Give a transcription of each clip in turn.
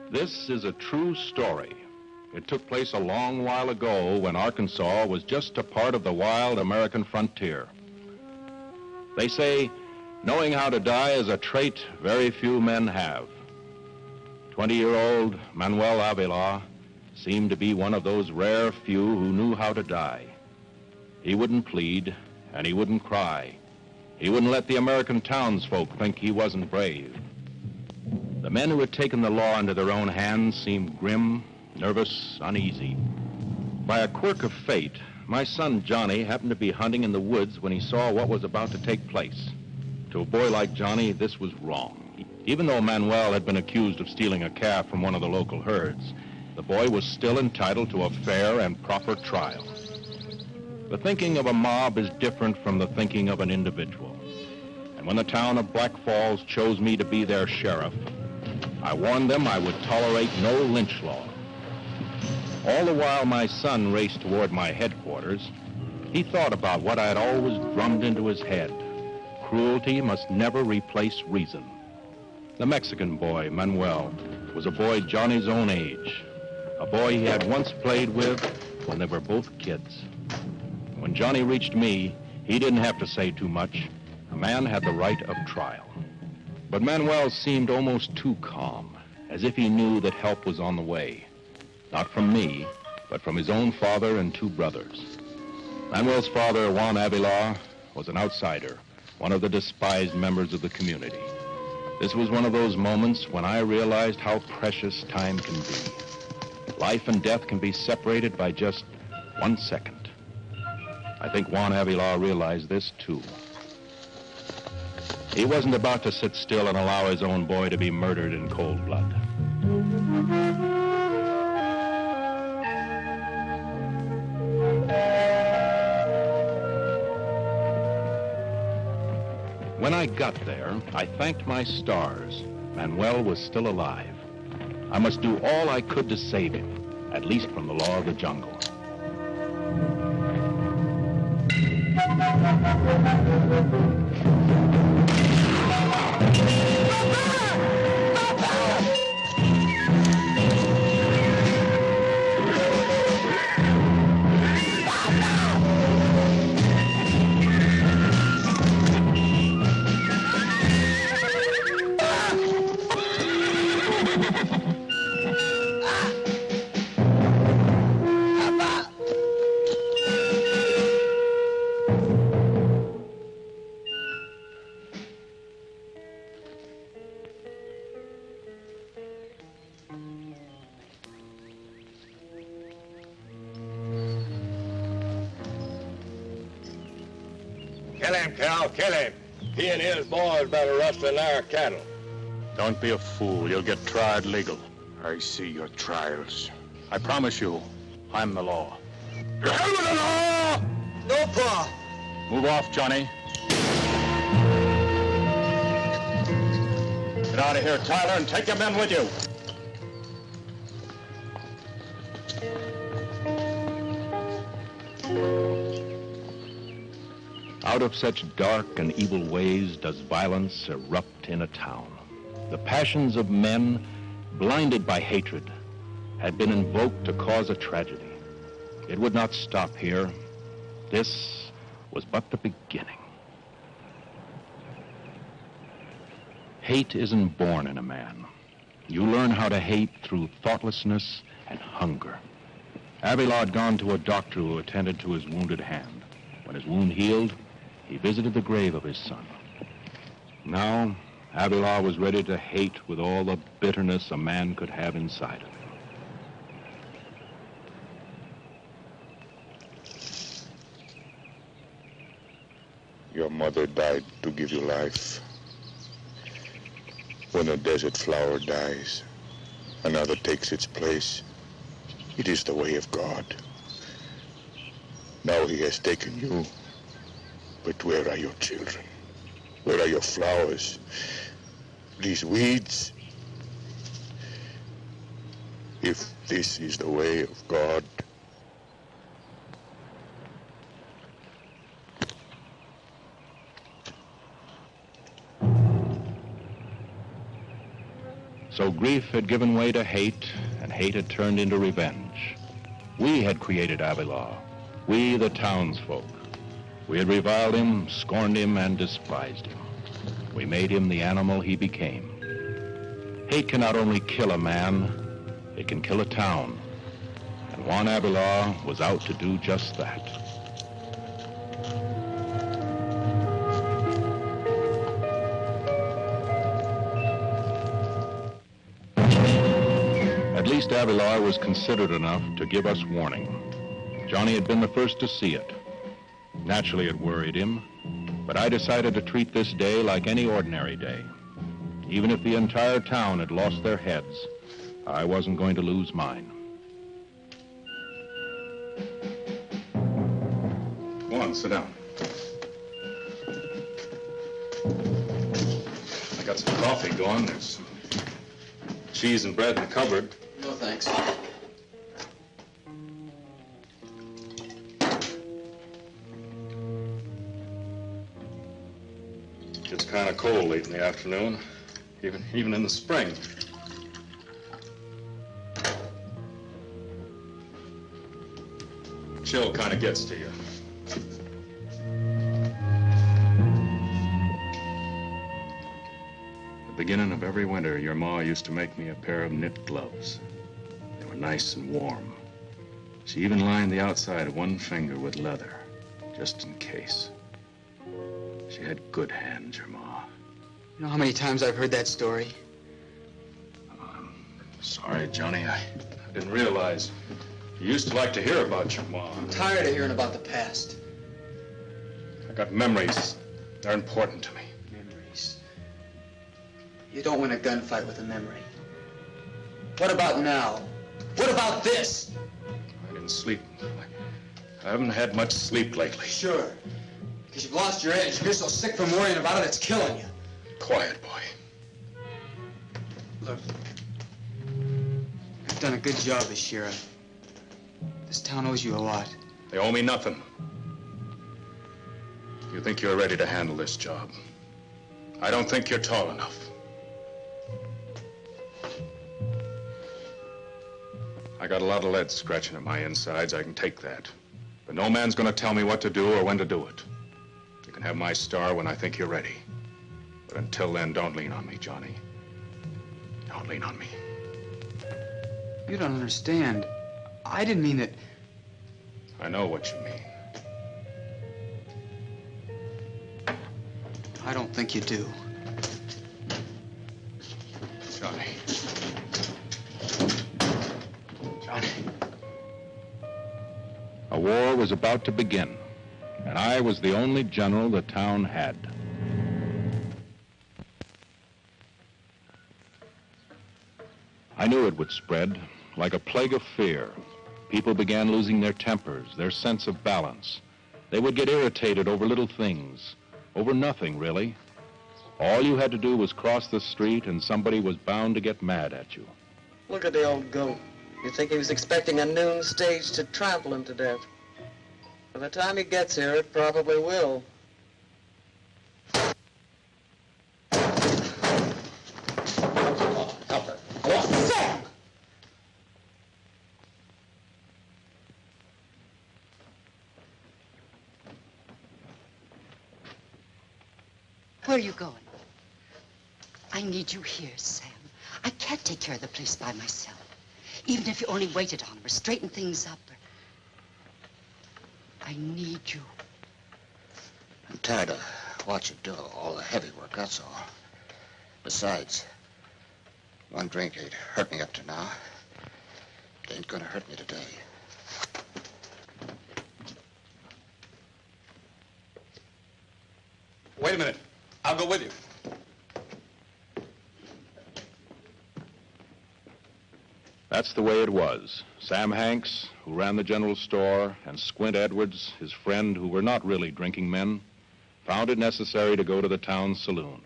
This is a true story. It took place a long while ago when Arkansas was just a part of the wild American frontier. They say, knowing how to die is a trait very few men have. 20-year-old Manuel Avila seemed to be one of those rare few who knew how to die. He wouldn't plead, and he wouldn't cry. He wouldn't let the American townsfolk think he wasn't brave. The men who had taken the law into their own hands seemed grim, nervous, uneasy. By a quirk of fate, my son Johnny happened to be hunting in the woods when he saw what was about to take place. To a boy like Johnny, this was wrong. Even though Manuel had been accused of stealing a calf from one of the local herds, the boy was still entitled to a fair and proper trial. The thinking of a mob is different from the thinking of an individual. And when the town of Black Falls chose me to be their sheriff, I warned them I would tolerate no lynch law. All the while my son raced toward my headquarters, he thought about what I had always drummed into his head. Cruelty must never replace reason. The Mexican boy, Manuel, was a boy Johnny's own age, a boy he had once played with when they were both kids. When Johnny reached me, he didn't have to say too much. A man had the right of trial. But Manuel seemed almost too calm, as if he knew that help was on the way. Not from me, but from his own father and two brothers. Manuel's father, Juan Avila, was an outsider, one of the despised members of the community. This was one of those moments when I realized how precious time can be. Life and death can be separated by just 1 second. I think Juan Avila realized this too. He wasn't about to sit still and allow his own boy to be murdered in cold blood. When I got there, I thanked my stars. Manuel was still alive. I must do all I could to save him, at least from the law of the jungle. Kill him, Cal, kill him. He and his boys better rustling our cattle. Don't be a fool. You'll get tried legal. I see your trials. I promise you, I'm the law. To hell with the law! No, Pa. Move off, Johnny. Get out of here, Tyler, and take your men with you. Out of such dark and evil ways does violence erupt in a town. The passions of men, blinded by hatred, had been invoked to cause a tragedy. It would not stop here. This was but the beginning. Hate isn't born in a man. You learn how to hate through thoughtlessness and hunger. Avila had gone to a doctor who attended to his wounded hand. When his wound healed, he visited the grave of his son. Now, Avila was ready to hate with all the bitterness a man could have inside of him. Your mother died to give you life. When a desert flower dies, another takes its place. It is the way of God. Now he has taken you. But where are your children? Where are your flowers? These weeds? If this is the way of God, So grief had given way to hate, and hate had turned into revenge. We had created Avila, we the townsfolk. We had reviled him, scorned him, and despised him. We made him the animal he became. Hate can not only kill a man, it can kill a town. And Juan Avila was out to do just that. At least Avila was considerate enough to give us warning. Johnny had been the first to see it. Naturally, it worried him, but I decided to treat this day like any ordinary day. Even if the entire town had lost their heads, I wasn't going to lose mine. Go on, sit down. I got some coffee going. There's some cheese and bread in the cupboard. No, thanks. It's kind of cold late in the afternoon, even in the spring. Chill kind of gets to you. At the beginning of every winter, your ma used to make me a pair of knit gloves. They were nice and warm. She even lined the outside of one finger with leather, just in case. She had good hands, your ma. You know how many times I've heard that story? Sorry, Johnny, I didn't realize you used to like to hear about your ma. I'm tired of hearing about the past. I got memories. They're important to me. Memories. You don't win a gunfight with a memory. What about now? What about this? I didn't sleep. I haven't had much sleep lately. Sure. Because you've lost your edge. You're so sick from worrying about it, it's killing you. Quiet, boy. Look, I've done a good job this year. This town owes you a lot. They owe me nothing. You think you're ready to handle this job. I don't think you're tall enough. I got a lot of lead scratching at my insides. I can take that. But no man's gonna tell me what to do or when to do it. You can have my star when I think you're ready. But until then, don't lean on me, Johnny. Don't lean on me. You don't understand. I didn't mean it. I know what you mean. I don't think you do. Johnny. Johnny. A war was about to begin, and I was the only general the town had. I knew it would spread like a plague of fear. People began losing their tempers, their sense of balance. They would get irritated over little things, over nothing, really. All you had to do was cross the street and somebody was bound to get mad at you. Look at the old goat. You'd think he was expecting a noon stage to trample him to death. By the time he gets here, it probably will. Where are you going? I need you here, Sam. I can't take care of the place by myself. Even if you only waited on him or straightened things up. I need you. I'm tired of watching do all the heavy work, that's all. Besides, one drink ain't hurt me up to now. It ain't gonna hurt me today. Wait a minute. I'll go with you. That's the way it was. Sam Hanks, who ran the general store, and Squint Edwards, his friend, who were not really drinking men, found it necessary to go to the town saloon.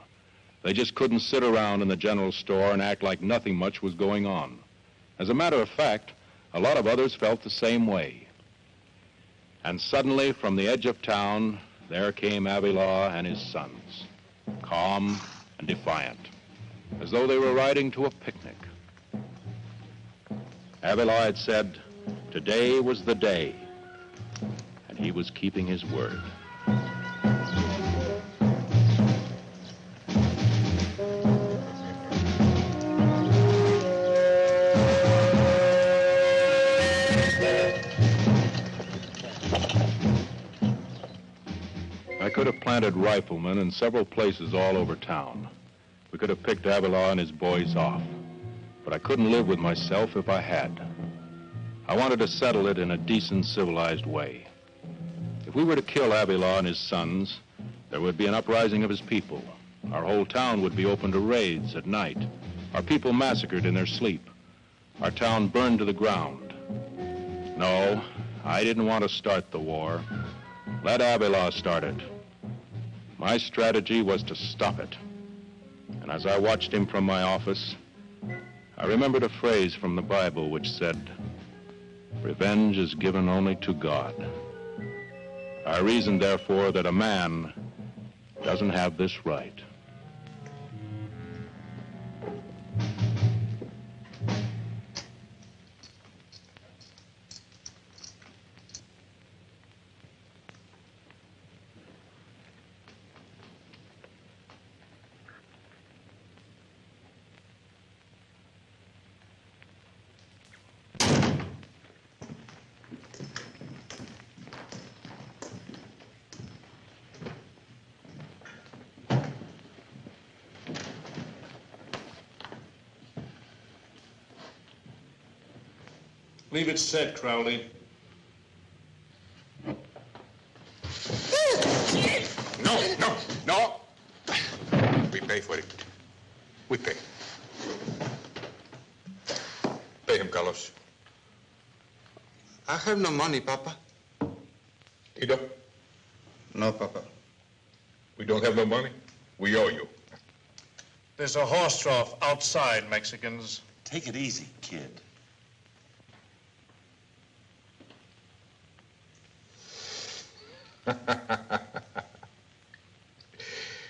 They just couldn't sit around in the general store and act like nothing much was going on. As a matter of fact, a lot of others felt the same way. And suddenly, from the edge of town, there came Avila and his sons, calm and defiant. as though they were riding to a picnic. Avila had said, today was the day, and he was keeping his word. I could have planted riflemen in several places all over town. We could have picked Avila and his boys off, but I couldn't live with myself if I had. I wanted to settle it in a decent, civilized way. If we were to kill Avila and his sons, there would be an uprising of his people. Our whole town would be open to raids at night. Our people massacred in their sleep. Our town burned to the ground. No, I didn't want to start the war. Let Avila start it. My strategy was to stop it. And as I watched him from my office, I remembered a phrase from the Bible which said, revenge is given only to God. I reasoned, therefore, that a man doesn't have this right. Leave it set, Crowley. No. We pay for it. We pay. Pay him, Carlos. I have no money, Papa. Tito? No, Papa. We don't have no money. We owe you. There's a horse trough outside, Mexicans. Take it easy, kid.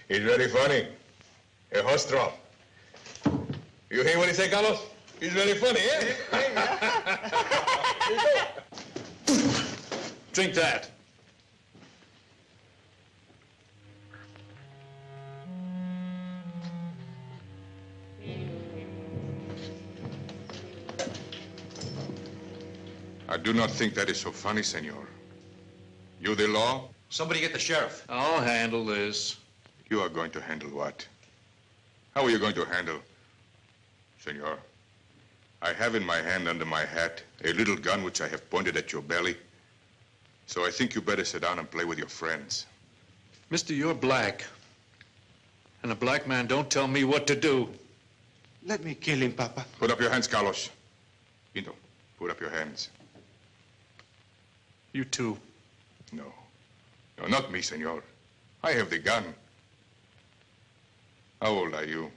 He's very funny. A horse trough. You hear what he said, Carlos? He's very funny, eh? Drink that. I do not think that is so funny, senor. You the law? Somebody get the sheriff. I'll handle this. You are going to handle what? How are you going to handle? Senor, I have in my hand under my hat a little gun which I have pointed at your belly. So I think you better sit down and play with your friends. Mister, you're black. And a black man don't tell me what to do. Let me kill him, Papa. Put up your hands, Carlos. Pinto, put up your hands. You too. No. No, not me, senor. I have the gun. How old are you?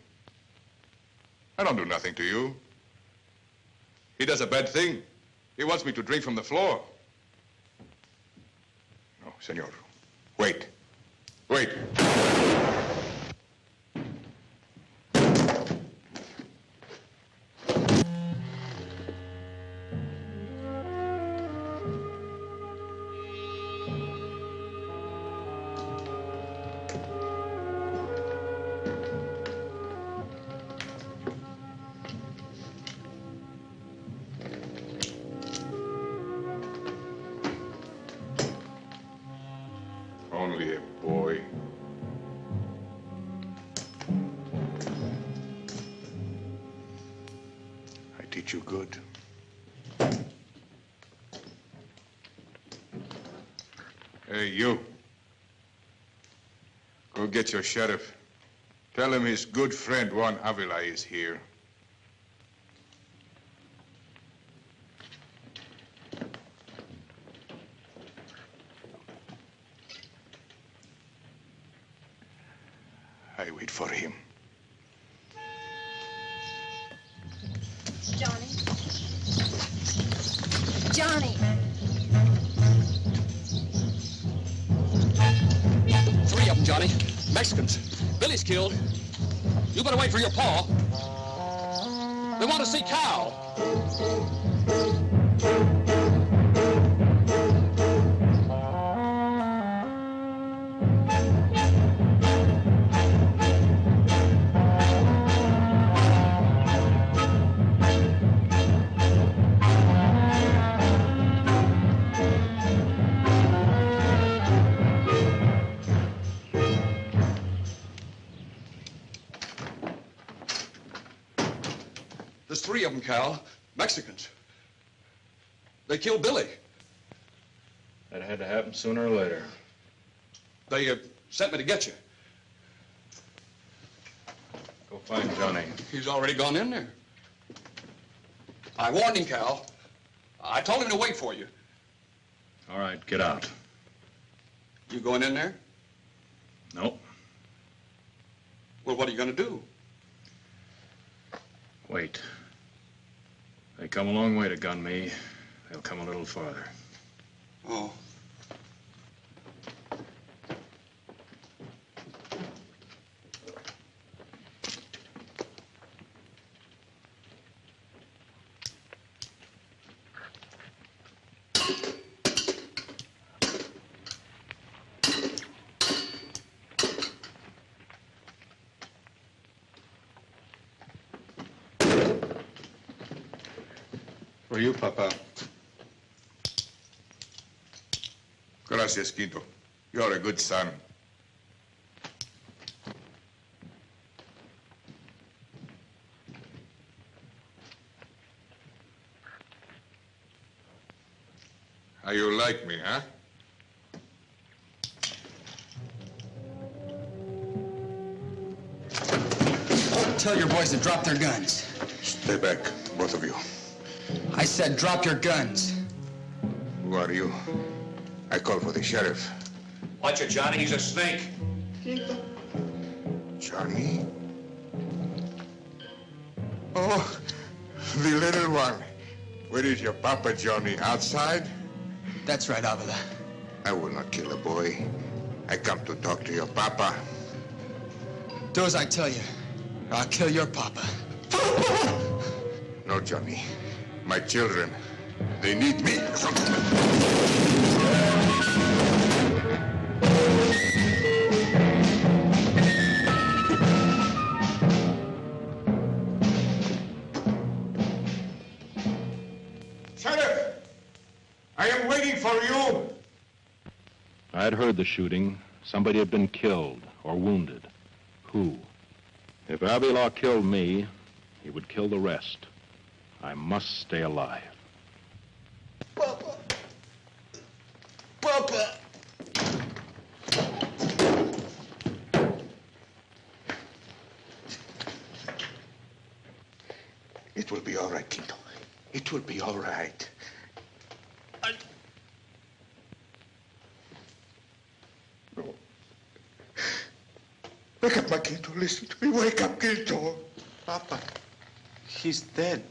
I don't do nothing to you. He does a bad thing. He wants me to drink from the floor. No, senor. Wait. Wait. Only a boy. I teach you good. Hey, you. Go get your sheriff. Tell him his good friend Juan Avila is here. I wait for him. Johnny. Johnny. 3 of them, Johnny. Mexicans. Billy's killed. You better wait for your pa. They want to see Cal. There's 3 of them, Cal. Mexicans. They killed Billy. That had to happen sooner or later. They sent me to get you. Go find Johnny. He's already gone in there. I warned him, Cal. I told him to wait for you. All right, get out. You going in there? Nope. Well, what are you going to do? Wait. They come a long way to gun me. They'll come a little farther. Oh. For you, Papa. Gracias, Quinto. You're a good son. How you like me, huh? Tell your boys to drop their guns. Stay back, both of you. I said drop your guns. Who are you? I called for the sheriff. Watch it, Johnny. He's a snake. Johnny? Oh, the little one. Where is your papa, Johnny? Outside? That's right, Avila. I will not kill a boy. I come to talk to your papa. Do as I tell you, or I'll kill your papa. No, Johnny. My children, they need me. Sheriff! I am waiting for you. I'd heard the shooting. Somebody had been killed or wounded. Who? If Avila killed me, he would kill the rest. I must stay alive. Papa! Papa! It will be all right, Quinto. It will be all right. No. Wake up, my Quinto. Listen to me. Wake up, Quinto. Papa, he's dead.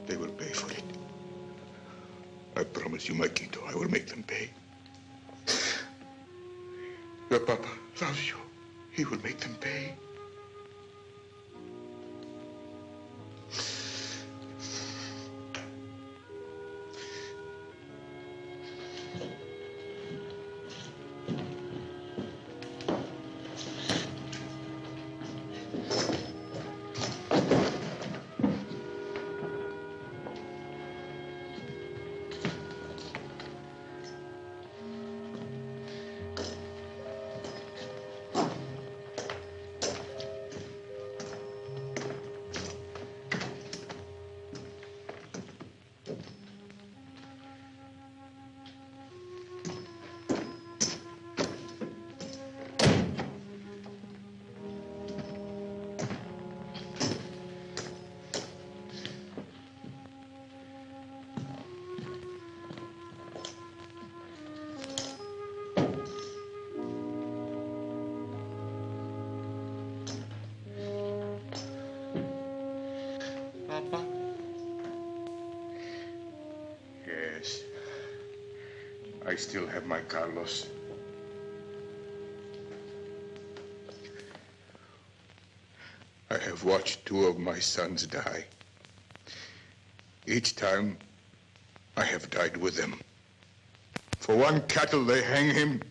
They will pay for it. I promise you, my Quinto, I will make them pay. Your papa loves you. He will make them pay. I still have my Carlos. I have watched 2 of my sons die. Each time, I have died with them. For 1 cattle, they hang him.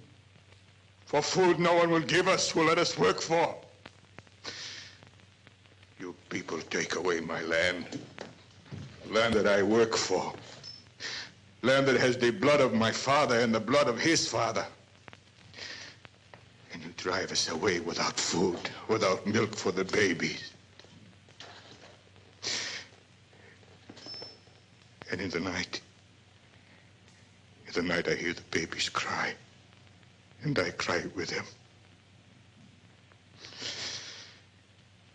For food no one will give us, will let us work for. You people take away my land. Land that I work for. Land that has the blood of my father and the blood of his father. And you drive us away without food, without milk for the babies. And in the night I hear the babies cry. And I cry with them.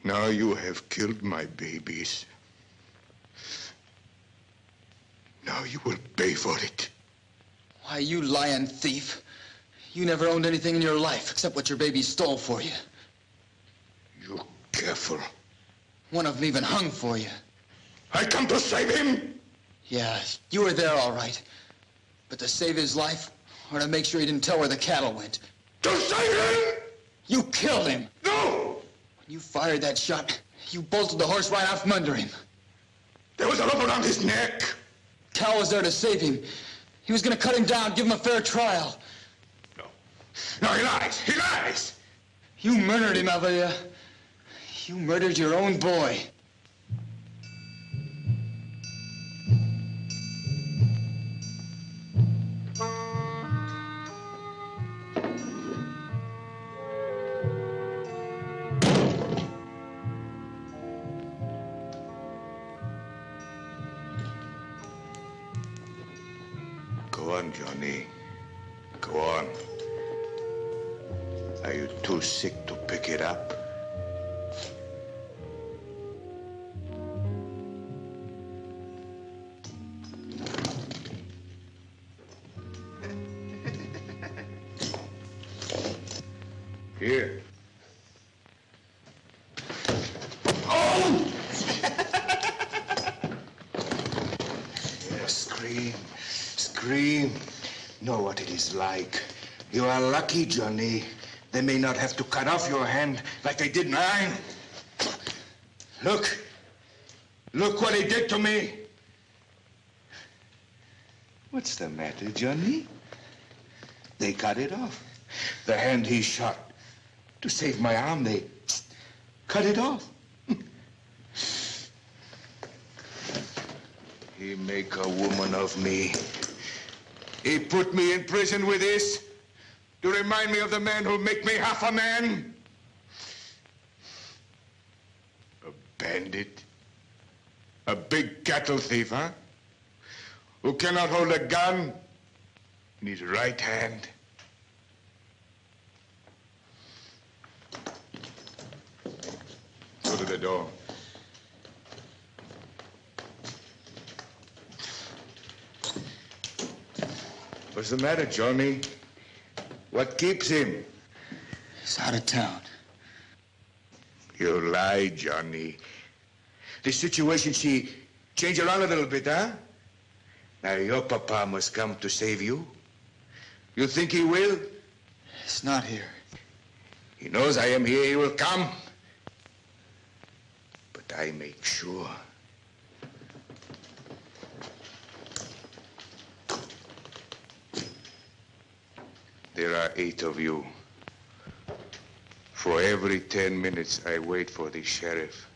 Now you have killed my babies. Now you will pay for it. Why, you lying thief. You never owned anything in your life except what your baby stole for you. You careful. One of them even hung for you. I come to save him. Yeah, you were there all right. But to save his life, or to make sure he didn't tell where the cattle went. To save him! You killed him! No! When you fired that shot, you bolted the horse right out from under him. There was a rope around his neck. Cal was there to save him. He was going to cut him down, give him a fair trial. No, he lies! He lies! You murdered him, Avila. You murdered your own boy. Go on, Johnny. Go on. Are you too sick to pick it up? Here. Oh! Yes, scream. Scream. Know what it is like. You are lucky, Johnny. They may not have to cut off your hand like they did mine. Look. Look what he did to me. What's the matter, Johnny? They cut it off. The hand he shot. To save my arm, they cut it off. He make a woman of me. He put me in prison with this to remind me of the man who'll make me half a man. A bandit. A big cattle thief, huh? Who cannot hold a gun in his right hand. Go to the door. What's the matter, Johnny? What keeps him? He's out of town. You lie, Johnny. The situation, she changed around a little bit, huh? Now your papa must come to save you. You think he will? He's not here. He knows I am here, he will come. But I make sure. There are 8 of you. For every 10 minutes I wait for the sheriff,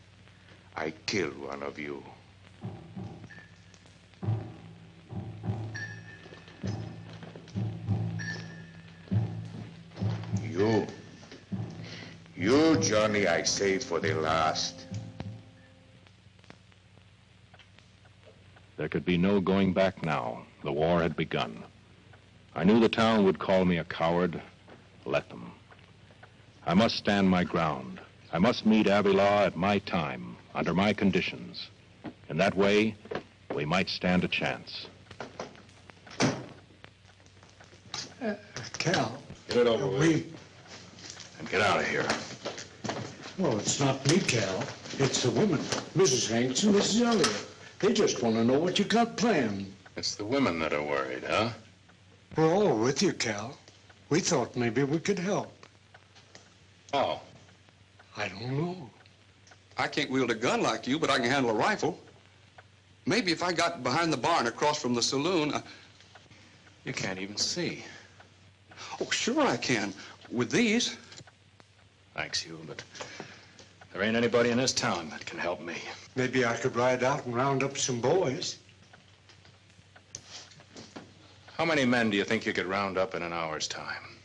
I kill one of you. You, Johnny, I save for the last. There could be no going back now. The war had begun. I knew the town would call me a coward. Let them. I must stand my ground. I must meet Avila at my time, under my conditions. In that way, we might stand a chance. Cal. Get it over with. And get out of here. Well, it's not me, Cal. It's the women. Mrs. Hanks and Mrs. Elliott. They just want to know what you got planned. It's the women that are worried, huh? We're all with you, Cal. We thought maybe we could help. Oh. I don't know. I can't wield a gun like you, but I can handle a rifle. Maybe if I got behind the barn across from the saloon... You can't even see. Oh, sure I can. With these. Thanks, Hugh, but there ain't anybody in this town that can help me. Maybe I could ride out and round up some boys. How many men do you think you could round up in an hour's time?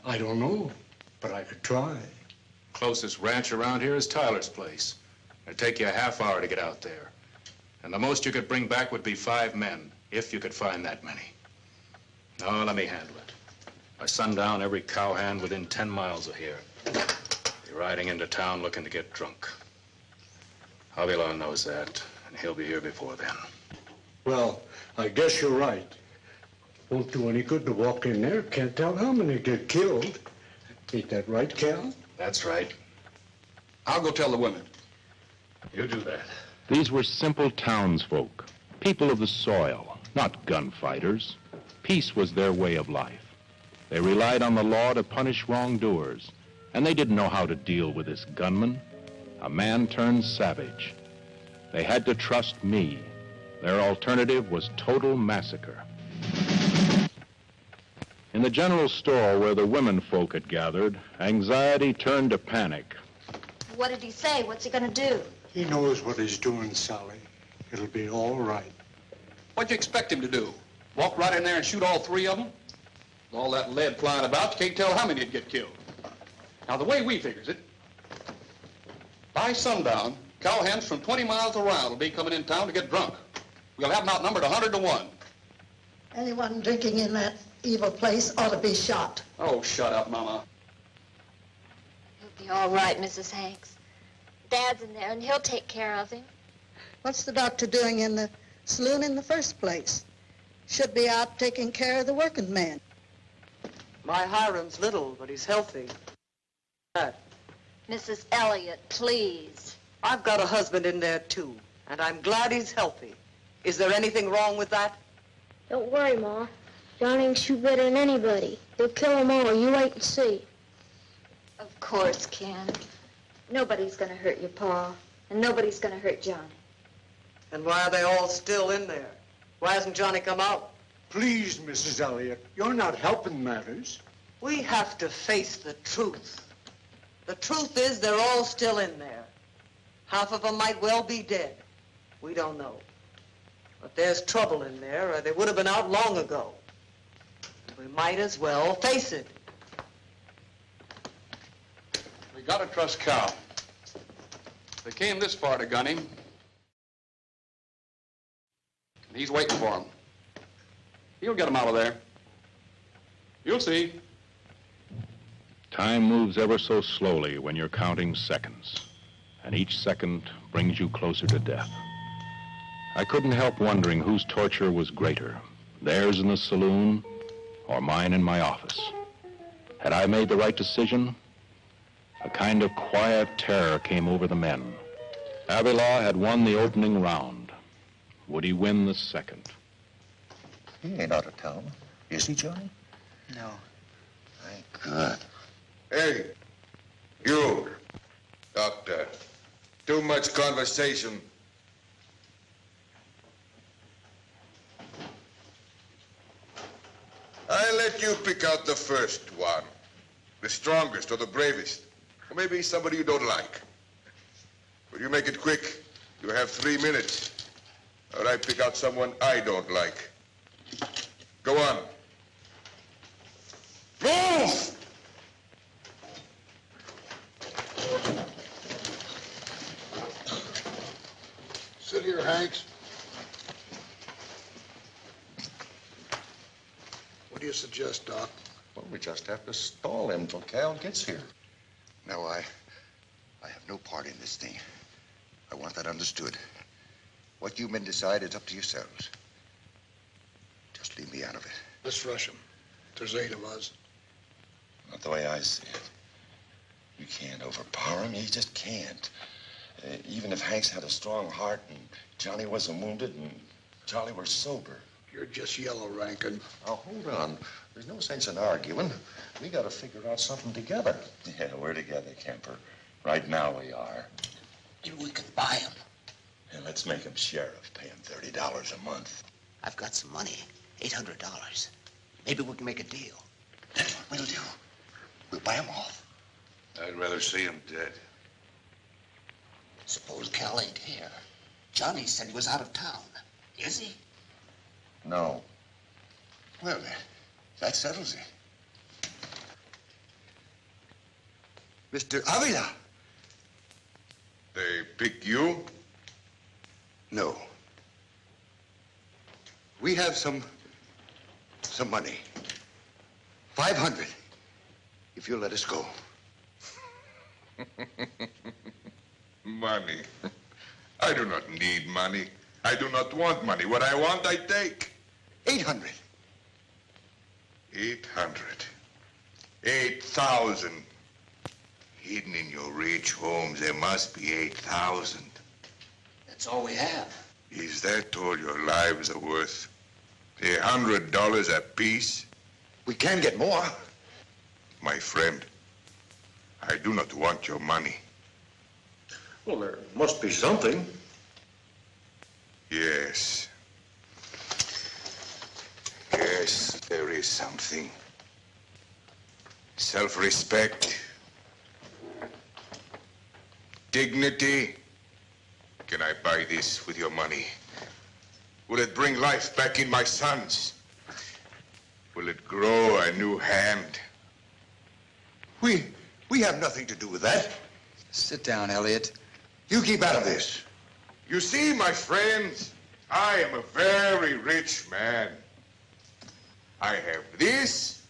I don't know, but I could try. Closest ranch around here is Tyler's place. It'd take you a half hour to get out there. And the most you could bring back would be 5 men, if you could find that many. No, let me handle it. By sundown, every cowhand within 10 miles of here be riding into town looking to get drunk. Avila knows that, and he'll be here before then. Well, I guess you're right. Won't do any good to walk in there. Can't tell how many get killed. Ain't that right, Cal? That's right. I'll go tell the women. You do that. These were simple townsfolk, people of the soil, not gunfighters. Peace was their way of life. They relied on the law to punish wrongdoers, and they didn't know how to deal with this gunman, a man turned savage. They had to trust me. Their alternative was total massacre. In the general store where the women folk had gathered, anxiety turned to panic. What did he say? What's he gonna do? He knows what he's doing, Sally. It'll be all right. What'd you expect him to do? Walk right in there and shoot all 3 of them? With all that lead flying about, you can't tell how many'd get killed. Now, the way we figures it, by sundown, cowhands from 20 miles around will be coming in town to get drunk. We'll have them outnumbered 100 to 1. Anyone drinking in that evil place ought to be shot. Oh, shut up, Mama. He'll be all right, Mrs. Hanks. Dad's in there, and he'll take care of him. What's the doctor doing in the saloon in the first place? Should be out taking care of the working man. My Hiram's little, but he's healthy. Mrs. Elliott, please. I've got a husband in there, too, and I'm glad he's healthy. Is there anything wrong with that? Don't worry, Ma. Johnny can shoot better than anybody. He'll kill them all. You wait and see. Of course, Ken. Nobody's gonna hurt your Pa, and nobody's gonna hurt Johnny. And why are they all still in there? Why hasn't Johnny come out? Please, Mrs. Elliott, you're not helping matters. We have to face the truth. The truth is they're all still in there. Half of them might well be dead. We don't know. But there's trouble in there, or they would have been out long ago. We might as well face it. We gotta trust Cal. They came this far to gun him. And he's waiting for them. He'll get them out of there. You'll see. Time moves ever so slowly when you're counting seconds, and each second brings you closer to death. I couldn't help wondering whose torture was greater, theirs in the saloon or mine in my office. Had I made the right decision? A kind of quiet terror came over the men. Avila had won the opening round. Would he win the second? He ain't out of town, is he, Johnny? No. Thank God. Hey, you, doctor. Too much conversation. I let you pick out the first one, the strongest or the bravest, or maybe somebody you don't like. But you make it quick. You have 3 minutes, or I pick out someone I don't like. Go on. Move! Sit here, Hanks. What do you suggest, Doc? Well, we just have to stall him till Cal gets here. No, I have no part in this thing. I want that understood. What you men decide is up to yourselves. Just leave me out of it. Let's rush him. There's 8 of us. Not the way I see it. You can't overpower him. You just can't. Even if Hanks had a strong heart and Johnny wasn't wounded and Charlie were sober. You're just yellow, Rankin. Now, hold on. There's no sense in arguing. We got to figure out something together. Yeah, we're together, Kemper. Right now we are. Maybe we can buy him. And let's make him sheriff, pay him $30 a month. I've got some money, $800. Maybe we can make a deal. That's what we'll do. We'll buy him off. I'd rather see him dead. Suppose Cal ain't here. Johnny said he was out of town. Is he? No. Well, that settles it. Mr. Avila. They pick you? No. We have some money. 500, if you'll let us go. Money. I do not need money. I do not want money. What I want, I take. 800. 800. 8,000. Hidden in your rich homes, there must be 8,000. That's all we have. Is that all your lives are worth? $100 apiece? We can get more. My friend, I do not want your money. Well, there must be something. Yes. Yes, there is something. Self-respect. Dignity. Can I buy this with your money? Will it bring life back in my sons? Will it grow a new hand? We have nothing to do with that. Sit down, Elliot. You keep out of this. You see, my friends, I am a very rich man. I have this,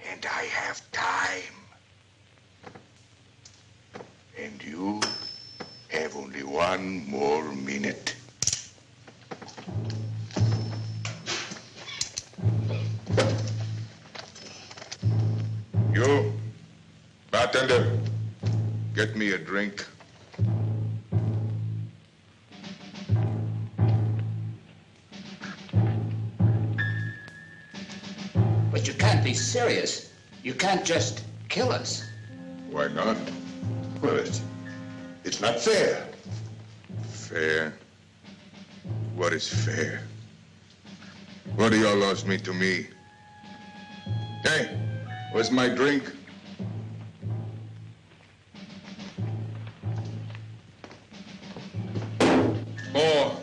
and I have time. And you have only one more minute. You, bartender, get me a drink. But you can't be serious. You can't just kill us. Why not? Well, it's not fair. Fair? What is fair? What do your laws mean to me? Hey, where's my drink? Pour.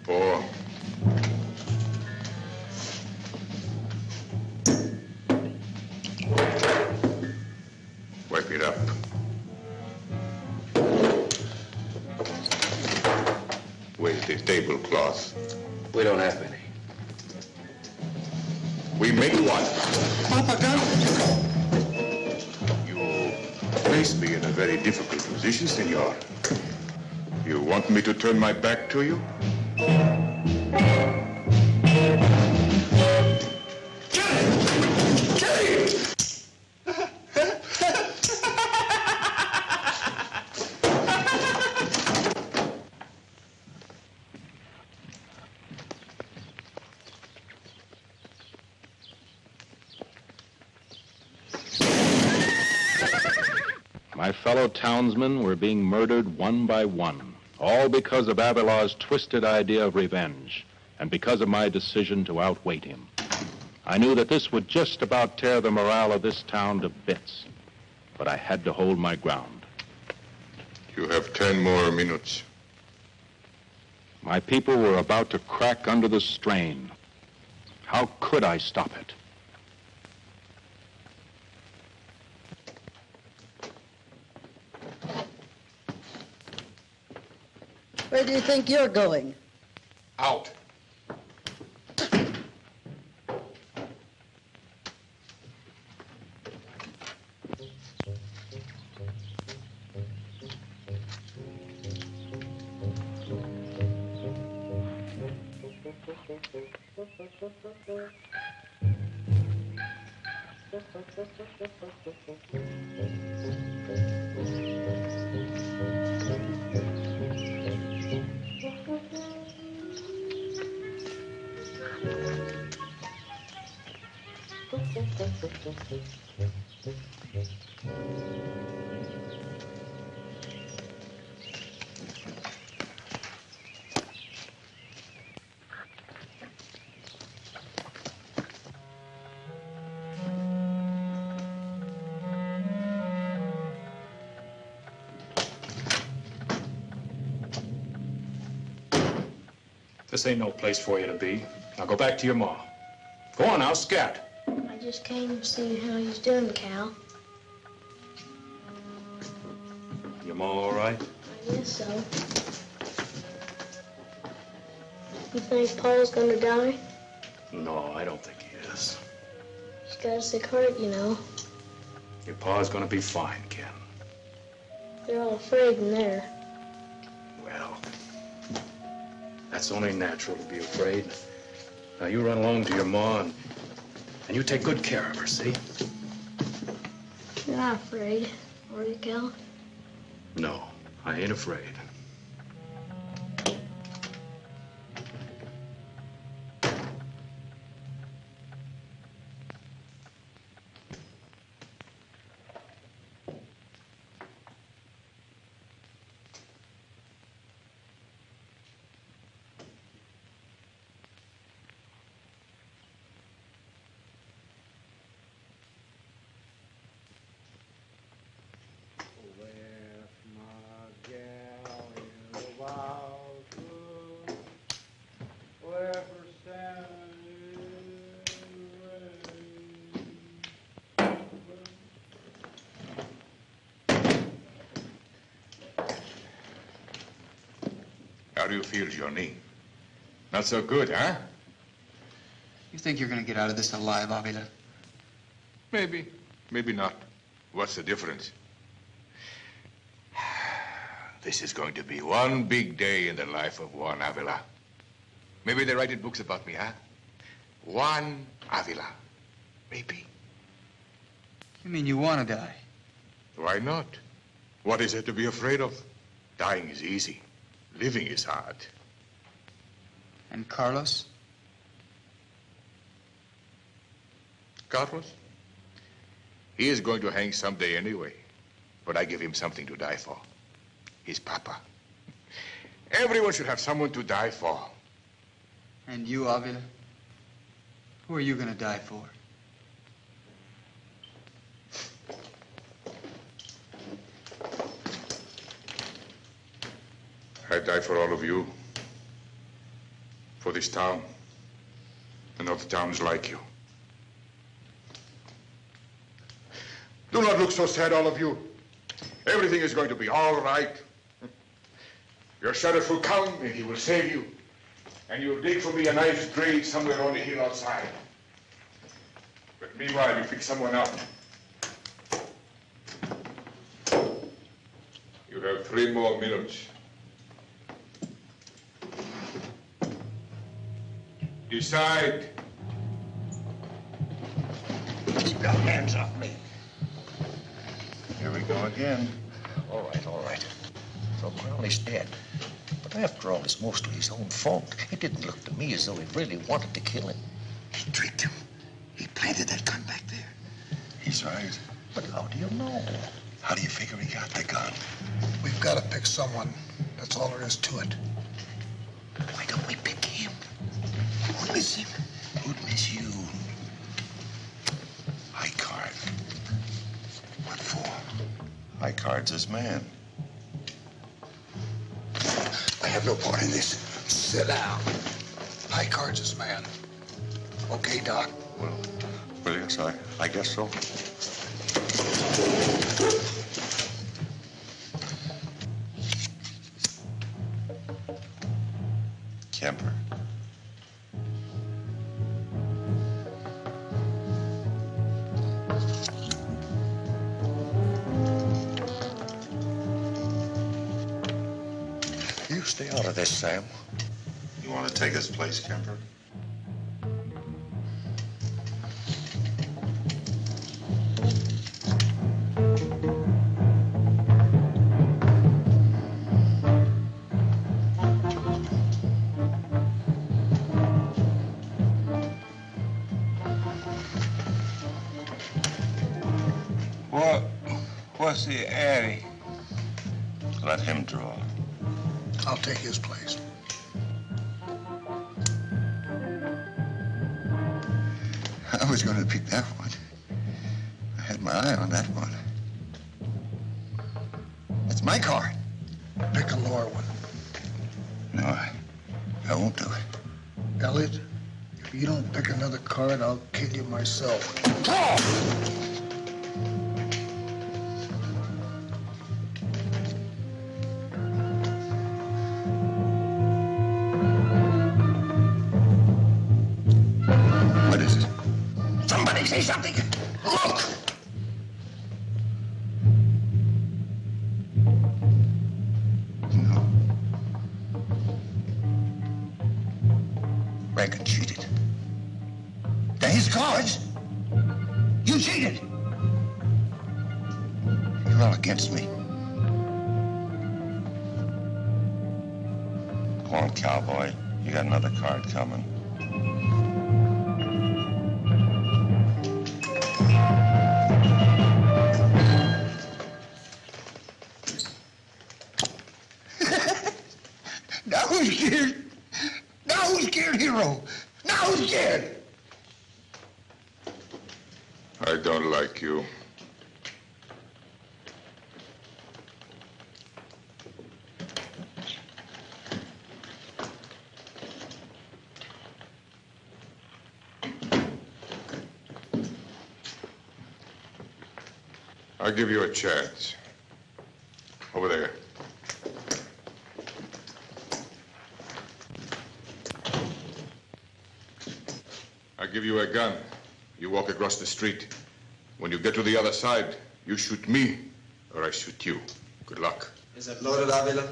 Pour. Wipe it up. Where's the tablecloth? We don't have any. We make one. Papa, You place me in a very difficult position, senor. You want me to turn my back to you? My fellow townsmen were being murdered one by one, all because of Avilar's twisted idea of revenge, and because of my decision to outweight him. I knew that this would just about tear the morale of this town to bits, but I had to hold my ground. You have 10 more minutes. My people were about to crack under the strain. How could I stop it? Where do you think you're going? Out. This ain't no place for you to be. Now go back to your ma. Go on now, scat. I just came seeing how he's doing, Cal. Your ma all right? I guess so. You think Paul's gonna die? No, I don't think he is. He's got a sick heart, you know. Your pa's gonna be fine, Ken. They're all afraid in there. Well, that's only natural to be afraid. Now you run along to your ma and you take good care of her, see? You're not afraid, are you, Cal? No, I ain't afraid. How do you feel, Johnny? Not so good, huh? You think you're gonna get out of this alive, Avila? Maybe. Maybe not. What's the difference? This is going to be one big day in the life of Juan Avila. Maybe they're writing books about me, huh? Juan Avila. Maybe. You mean you want to die? Why not? What is there to be afraid of? Dying is easy. Living is hard. And Carlos? Carlos? He is going to hang someday anyway. But I give him something to die for. His papa. Everyone should have someone to die for. And you, Avila? Who are you gonna die for? I die for all of you. For this town. And other towns like you. Do not look so sad, all of you. Everything is going to be all right. Your sheriff will come and he will save you. And you'll dig for me a nice grave somewhere on the hill outside. But meanwhile, you pick someone up. You have 3 more minutes. Decide. Keep your hands off me. Here we go again. All right. So Crowley's dead. But after all, it's mostly his own fault. It didn't look to me as though he really wanted to kill him. He tricked him. He planted that gun back there. He's right. But how do you know? How do you figure he got the gun? We've got to pick someone. That's all there is to it. Why don't we pick him? Who'd miss him? Who'd miss you? High card. What for? High card's his man. I have no part in this. Sit down. High card's his man. Okay, Doc? Well, yes, I guess so. Kemper. You stay out of this, Sam. You want to take his place, Kemper? What's the ante? Let him draw. I'll take his place. I was going to pick that one. I had my eye on that one. That's my card. Pick a lower one. No, I won't do it. Elliot, if you don't pick another card, I'll kill you myself. Draw! What is it? Somebody say something! Look! Reagan cheated. They're his cards. You cheated. You're all against me. Come on, cowboy. You got another card coming. Now who's scared? Now who's scared, hero? Now who's scared? I don't like you. I'll give you a chance. Over there. I'll give you a gun. You walk across the street. When you get to the other side, you shoot me, or I shoot you. Good luck. Is it loaded, Avila?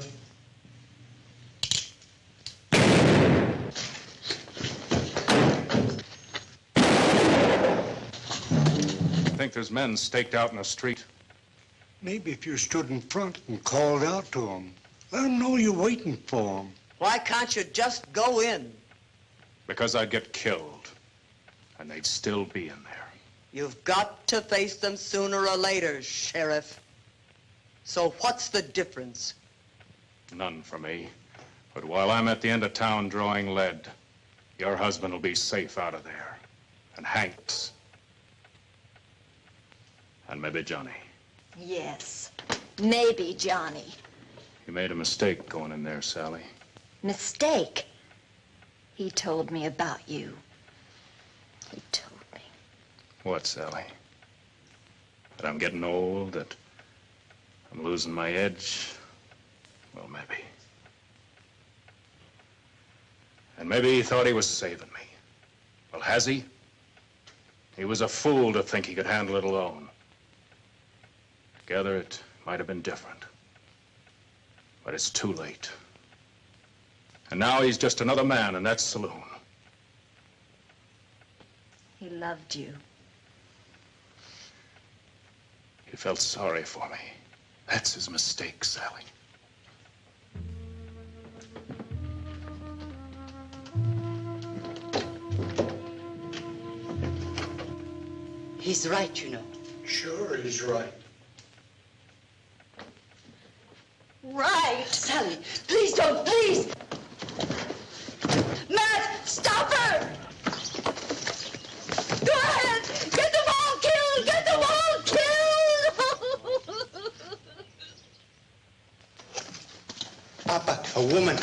I think there's men staked out in the street. Maybe if you stood in front and called out to them, let them know you're waiting for them. Why can't you just go in? Because I'd get killed, and they'd still be in there. You've got to face them sooner or later, Sheriff. So what's the difference? None for me. But while I'm at the end of town drawing lead, your husband will be safe out of there. And Hank's. And maybe Johnny. Yes, maybe Johnny. You made a mistake going in there, Sally. Mistake? He told me about you. He told me. What, Sally? That I'm getting old, that I'm losing my edge? Well, maybe. And maybe he thought he was saving me. Well, has he? He was a fool to think he could handle it alone. Together, it might have been different. But it's too late. And now he's just another man in that saloon. He loved you. He felt sorry for me. That's his mistake, Sally. He's right, you know. Sure, he's right. Right. Sally, please don't, please. Matt, stop her! Go ahead! Get them all killed! Get them all killed! Papa, a woman.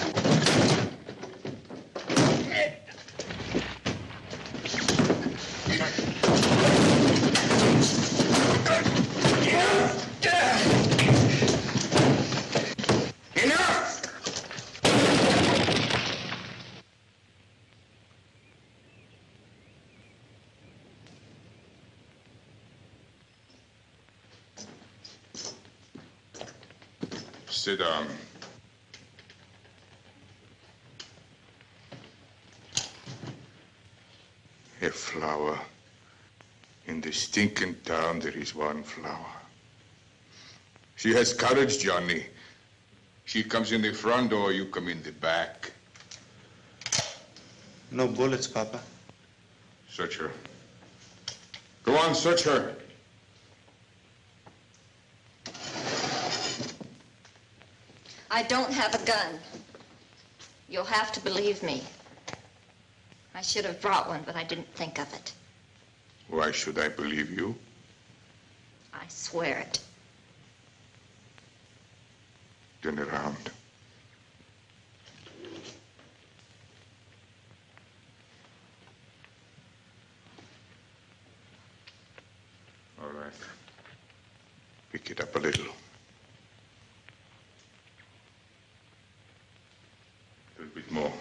Sit down. A flower. In the stinking town, there is one flower. She has courage, Johnny. She comes in the front door, you come in the back. No bullets, Papa. Search her. Go on, search her. I don't have a gun. You'll have to believe me. I should have brought one, but I didn't think of it. Why should I believe you? I swear it. Turn around. All right. Pick it up a little. A little bit more.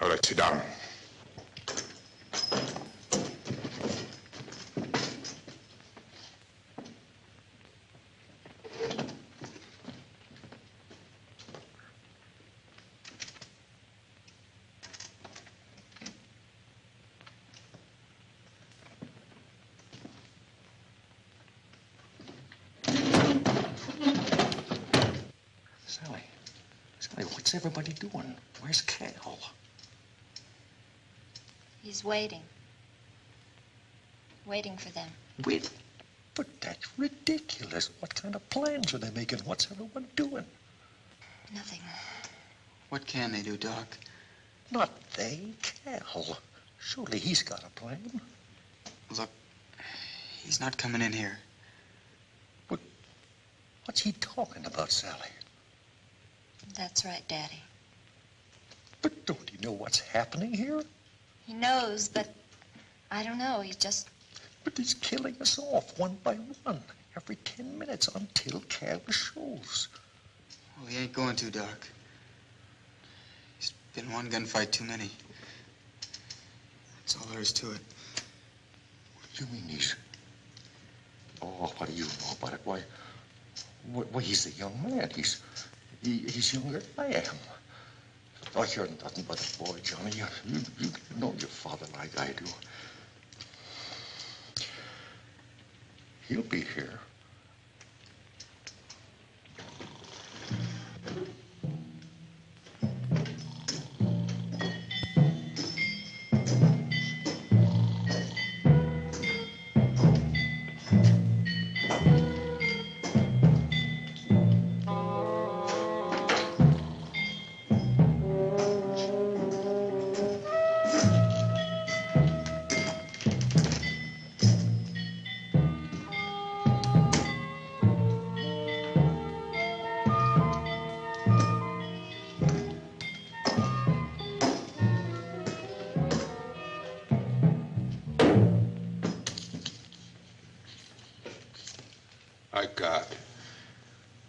All right, sit down. Sally, what's everybody doing? Where's Cal? He's waiting. Waiting for them. Wait, but that's ridiculous. What kind of plans are they making? What's everyone doing? Nothing. What can they do, Doc? Not they, Cal. Surely he's got a plan. Look, he's not coming in here. What's he talking about, Sally? That's right, Daddy. But don't he know what's happening here? He knows, but I don't know. He's just... But he's killing us off one by one, every 10 minutes until Cal shows. Well, he ain't going to, Doc. He's been one gunfight too many. That's all there is to it. What do you mean he's... Oh, what do you know about it? Why, he's a young man. He's younger than I am. Oh, you're nothing but a boy, Johnny. You know your father like I do. He'll be here.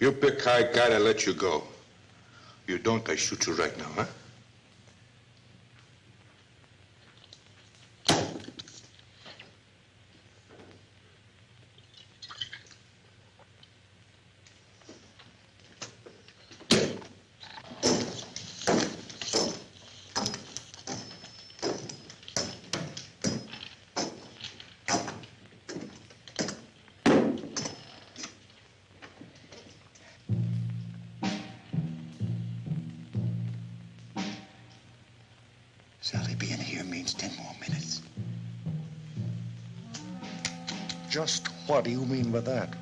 You pick high card, I let you go. You don't, I shoot you right now, huh? Sally being here means 10 more minutes. Just what do you mean by that?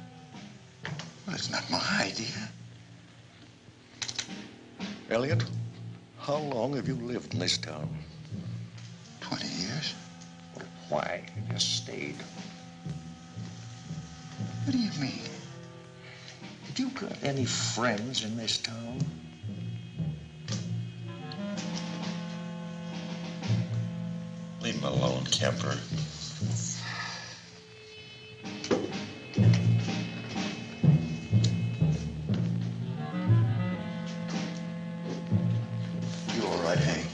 Well, it's not my idea. Elliot, how long have you lived in this town? 20 years. Why? You just stayed. What do you mean? Have you got any friends in this town? Leave him alone, Kemper. You all right, Hank?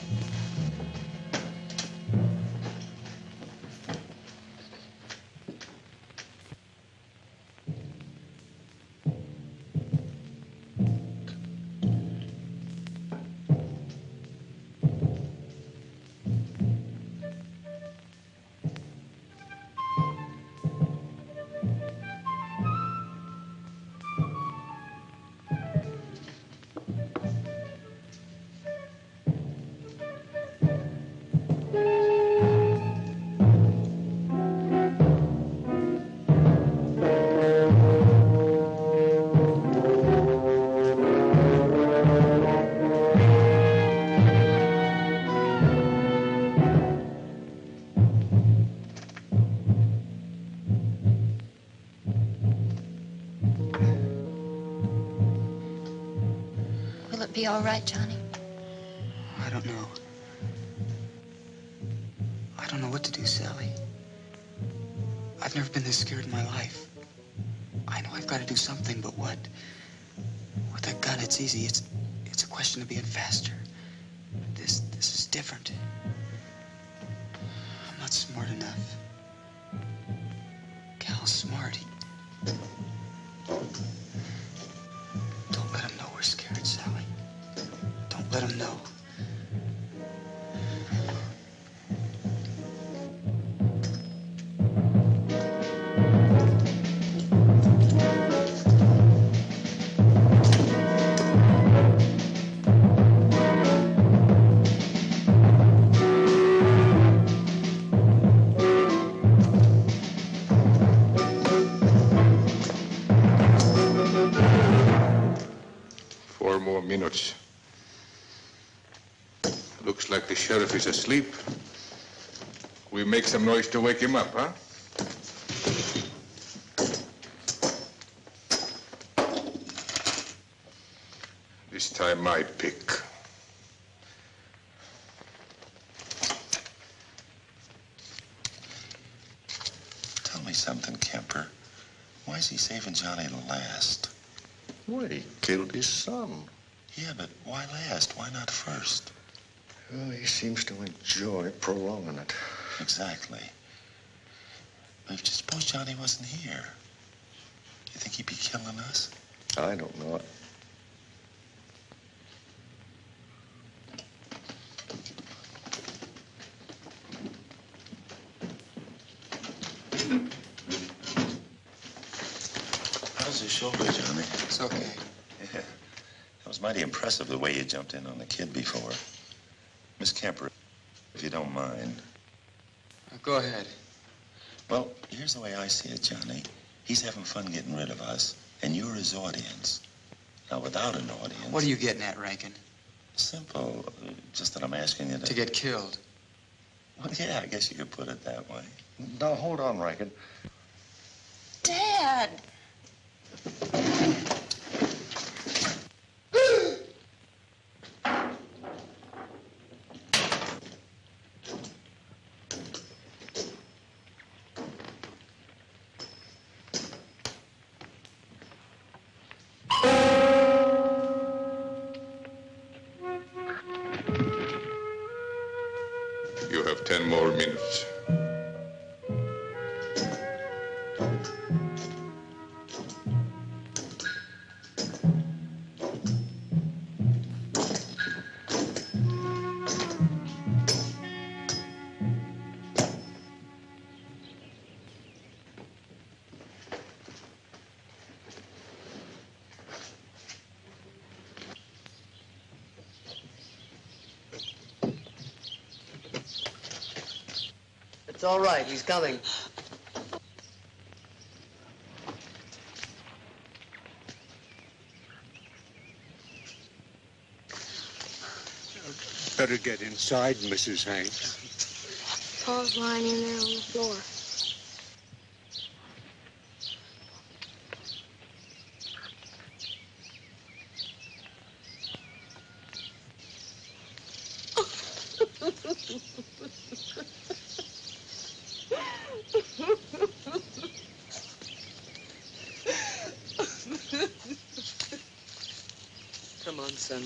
Will it be all right, Johnny? I don't know. I don't know what to do, Sally. I've never been this scared in my life. I know I've got to do something, but what? With that gun, it's easy. It's a question of being faster. This is different. I'm not smart enough. Cal's smart. Don't let him know we're scared, Sally. Don't let him know. 4 more minutes. Looks like the sheriff is asleep. We make some noise to wake him up, huh? This time I pick. Tell me something, Kemper. Why is he saving Johnny to last? Well, he killed his son. Yeah, but why last? Why not first? Well, he seems to enjoy prolonging it. Exactly. But if suppose Johnny wasn't here, you think he'd be killing us? I don't know. How's his shoulder, Johnny? It's okay. Yeah. That was mighty impressive the way you jumped in on the kid before. Miss Kemper, if you don't mind. Go ahead. Well, here's the way I see it, Johnny. He's having fun getting rid of us, and you're his audience. Now, without an audience... What are you getting at, Rankin? Simple. Just that I'm asking you to... To get killed. Well, yeah, I guess you could put it that way. Now, hold on, Rankin. Dad! You have 10 more minutes. It's all right. He's coming. Better get inside, Mrs. Hanks. Paul's lying in there on the floor. Come on, son.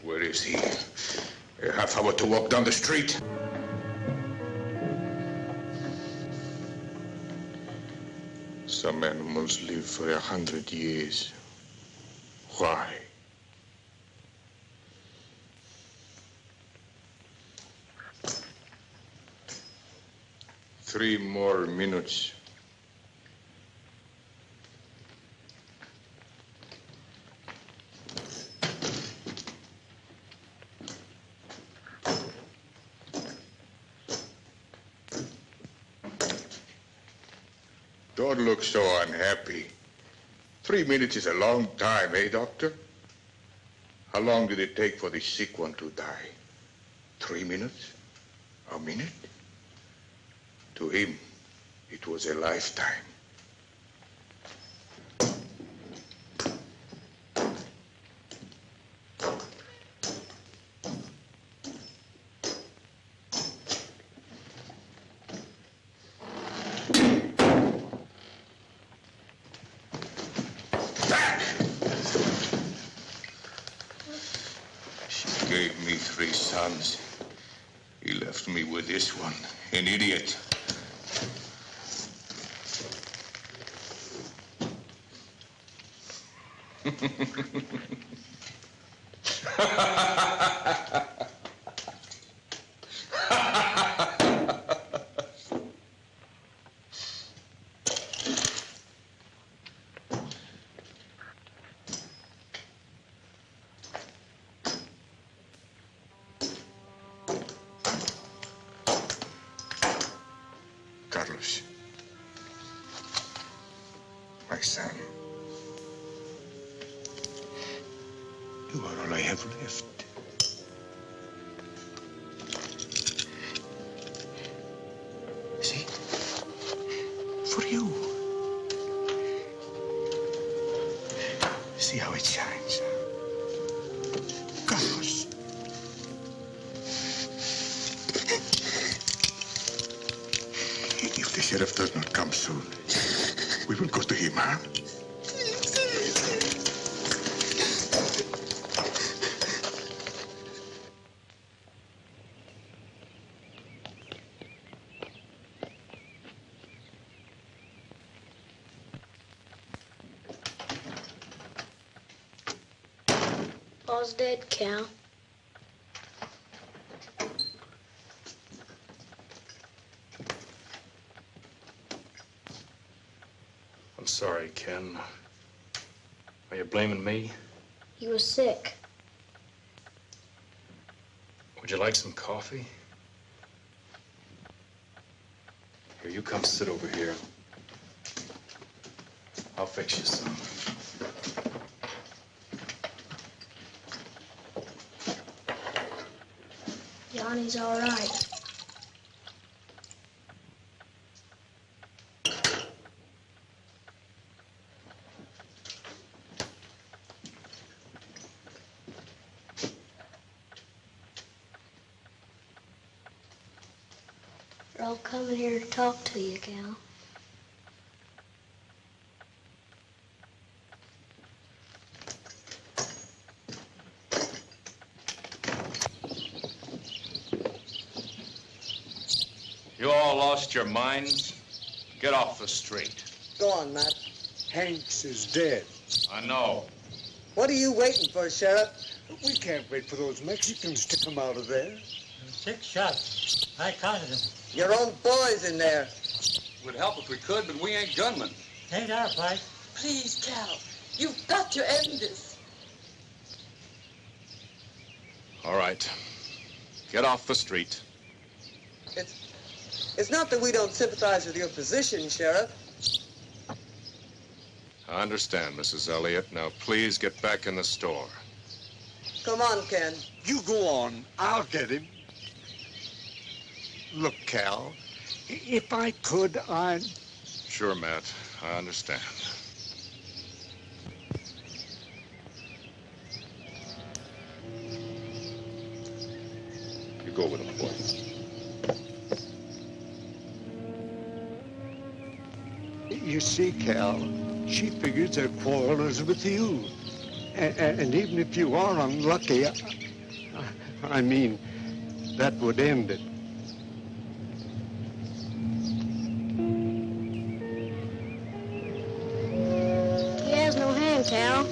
Where is he? A half hour to walk down the street. Some animals live for 100 years. Why? Three more minutes. Don't look so unhappy. 3 minutes is a long time, eh, Doctor? How long did it take for the sick one to die? 3 minutes? A minute? To him, it was a lifetime. Gave me 3 sons. He left me with this one, an idiot. Carlos, my son, you are all I have left. See? For you. See how it shines. Carlos. If the sheriff does not come soon, we will go to him, huh? Paul's dead, Cal. I'm sorry, Ken. Are you blaming me? He was sick. Would you like some coffee? Here, you come sit over here. I'll fix you some. Johnny's all right. We're all coming here to talk to you, Cal. You all lost your minds? Get off the street. Go on, Matt. Hanks is dead. I know. What are you waiting for, Sheriff? We can't wait for those Mexicans to come out of there. 6 shots. I counted them. Your own boys in there. Would help if we could, but we ain't gunmen. Ain't our fight. Please, Cal. You've got to end this. All right. Get off the street. It's not that we don't sympathize with your position, Sheriff. I understand, Mrs. Elliott. Now, please get back in the store. Come on, Ken. You go on. I'll get him. Look, Cal, if I could, I'd... Sure, Matt. I understand. You go with him, boy. You see, Cal, she figures their quarrel is with you. And even if you are unlucky, I mean, that would end it. He has no hand, Cal.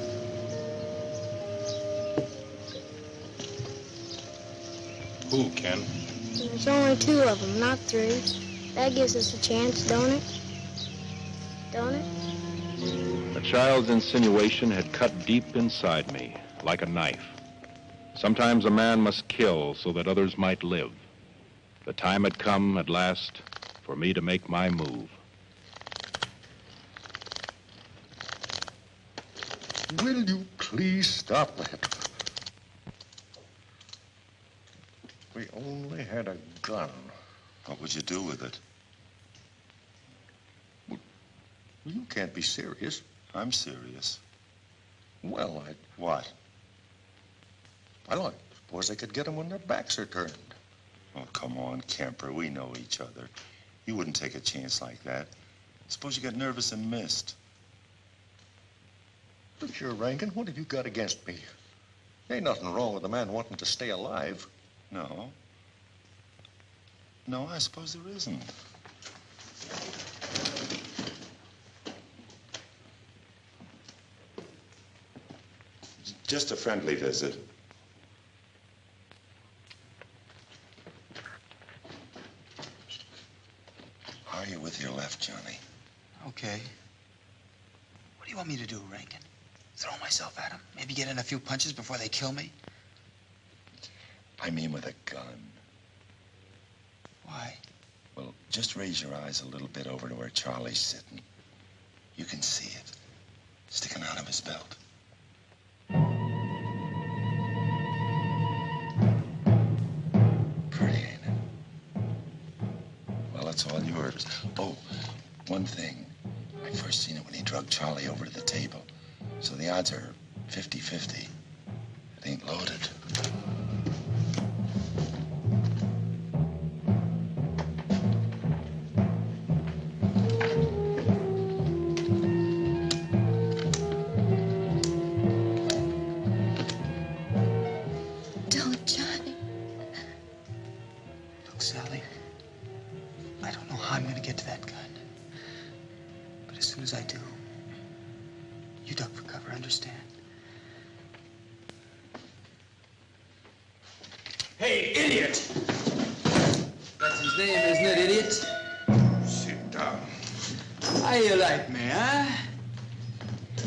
Who, Ken? There's only 2 of them, not 3. That gives us a chance, don't it? Don't it? The child's insinuation had cut deep inside me, like a knife. Sometimes a man must kill so that others might live. The time had come, at last, for me to make my move. Will you please stop that? We only had a gun. What would you do with it? Well, you can't be serious. I'm serious. Well, What? Well, I suppose I could get them when their backs are turned. Oh, come on, Kemper. We know each other. You wouldn't take a chance like that. Suppose you got nervous and missed. Look, you're Rankin. What have you got against me? Ain't nothing wrong with a man wanting to stay alive. No. No, I suppose there isn't. Just a friendly visit. How are you with your left, Johnny? Okay. What do you want me to do, Rankin? Throw myself at them? Maybe get in a few punches before they kill me? I mean with a gun. Why? Well, just raise your eyes a little bit over to where Charlie's sitting. You can see it, sticking out of his belt. Pretty, ain't it? Well, it's all yours. Oh, one thing. I first seen it when he drugged Charlie over to the table. So the odds are 50-50. It ain't loaded. Don't, Johnny. Look, Sally, I don't know how I'm gonna get to that gun. But as soon as I do, you duck for cover, understand? Hey, idiot! That's his name, isn't it, idiot? Sit down. How you like me, huh?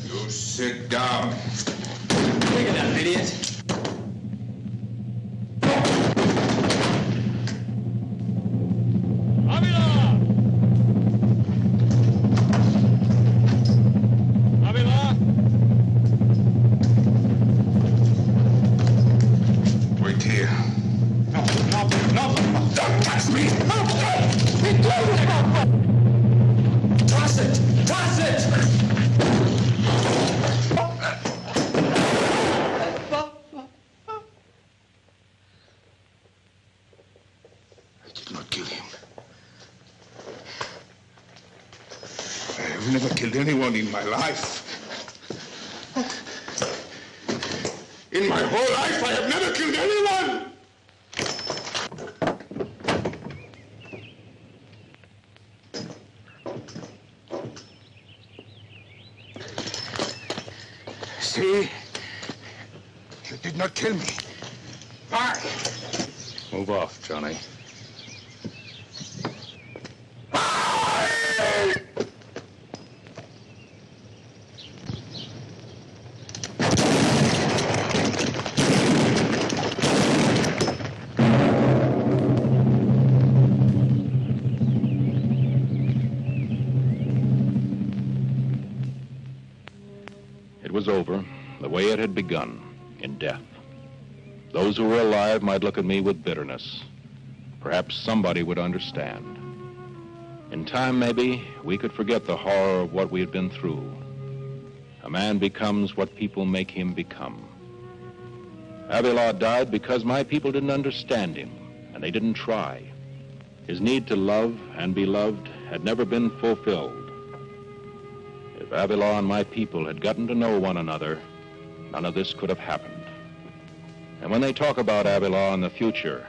You sit down. Look at that, idiot. Wait here. No. Don't touch me! Toss it! Toss it! I did not kill him. I have never killed anyone in my life. In my whole life, I have never killed anyone! See? You did not kill me. Why? Move off, Johnny. It was over, the way it had begun, in death. Those who were alive might look at me with bitterness. Perhaps somebody would understand. In time, maybe, we could forget the horror of what we had been through. A man becomes what people make him become. Avila died because my people didn't understand him, and they didn't try. His need to love and be loved had never been fulfilled. If Avila and my people had gotten to know one another, none of this could have happened. And when they talk about Avila in the future,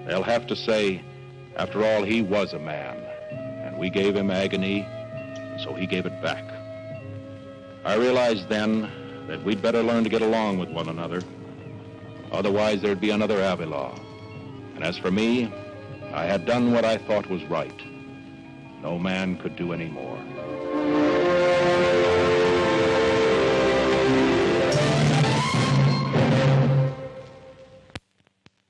they'll have to say, after all, he was a man, and we gave him agony, so he gave it back. I realized then that we'd better learn to get along with one another. Otherwise, there'd be another Avila. And as for me, I had done what I thought was right. No man could do any more.